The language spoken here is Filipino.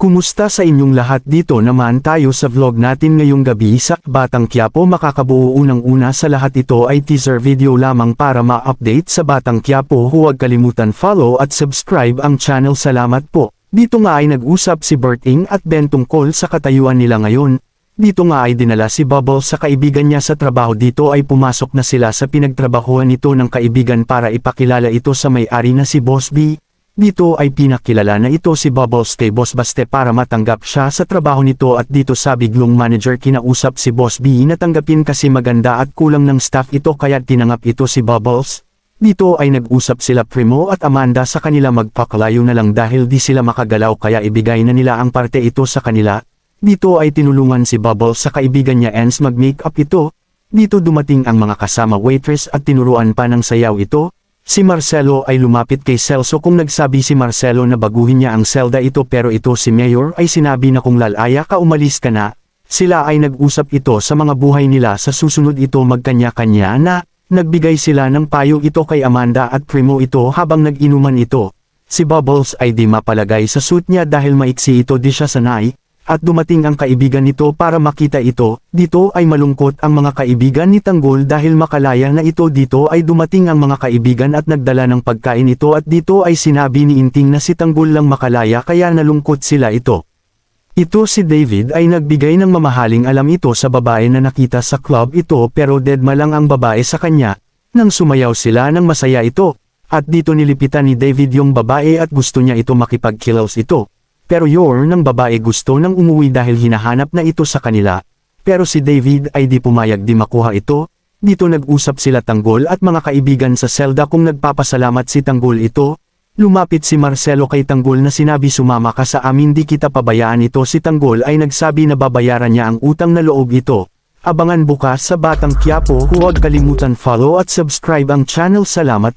Kumusta sa inyong lahat? Dito naman tayo sa vlog natin ngayong gabi sa Batang Quiapo. Makakabuo unang-una sa lahat, ito ay teaser video lamang para ma-update sa Batang Quiapo. Huwag kalimutan follow at subscribe ang channel. Salamat po. Dito nga ay nag-usap si Berting at Ben tungkol sa katayuan nila ngayon. Dito nga ay dinala si Bubbles sa kaibigan niya sa trabaho. Dito ay pumasok na sila sa pinagtrabahuan nito ng kaibigan para ipakilala ito sa may-ari na si Boss B. Dito ay pinakilala na ito si Bubbles kay Boss Baste para matanggap siya sa trabaho nito, at dito sa biglong manager kinausap si Boss B na tanggapin kasi maganda at kulang ng staff ito kaya tinanggap ito si Bubbles. Dito ay nag-usap sila Primo at Amanda sa kanila magpakalayo na lang dahil di sila makagalaw kaya ibigay na nila ang parte ito sa kanila. Dito ay tinulungan si Bubbles sa kaibigan niya Ens mag-makeup ito. Dito dumating ang mga kasama waitress at tinuruan pa ng sayaw ito. Si Marcelo ay lumapit kay Celso kung nagsabi si Marcelo na baguhin niya ang selda ito, pero ito si Mayor ay sinabi na kung lalaya ka umalis ka na. Sila ay nag-usap ito sa mga buhay nila sa susunod ito magkanya-kanya na. Nagbigay sila ng payo ito kay Amanda at Primo ito habang nag-inuman ito. Si Bubbles ay di mapalagay sa suit niya dahil maiksi ito, di siya sanay. At dumating ang kaibigan nito para makita ito. Dito ay malungkot ang mga kaibigan ni Tanggol dahil makalaya na ito. Dito ay dumating ang mga kaibigan at nagdala ng pagkain ito, at dito ay sinabi ni Inting na si Tanggol lang makalaya kaya nalungkot sila ito. Ito si David ay nagbigay ng mamahaling alam ito sa babae na nakita sa club ito, pero deadma lang ang babae sa kanya. Nang sumayaw sila ng masaya ito. At dito nilipitan ni David yung babae at gusto niya ito makipag-kills ito. Pero ng babae gusto nang umuwi dahil hinahanap na ito sa kanila. Pero si David ay di pumayag di makuha ito. Dito nag-usap sila Tanggol at mga kaibigan sa selda kung nagpapasalamat si Tanggol ito. Lumapit si Marcelo kay Tanggol na sinabi sumama ka sa amin, di kita pabayaan ito. Si Tanggol ay nagsabi na babayaran niya ang utang na loob ito. Abangan bukas sa Batang Quiapo. Huwag kalimutan follow at subscribe ang channel. Salamat.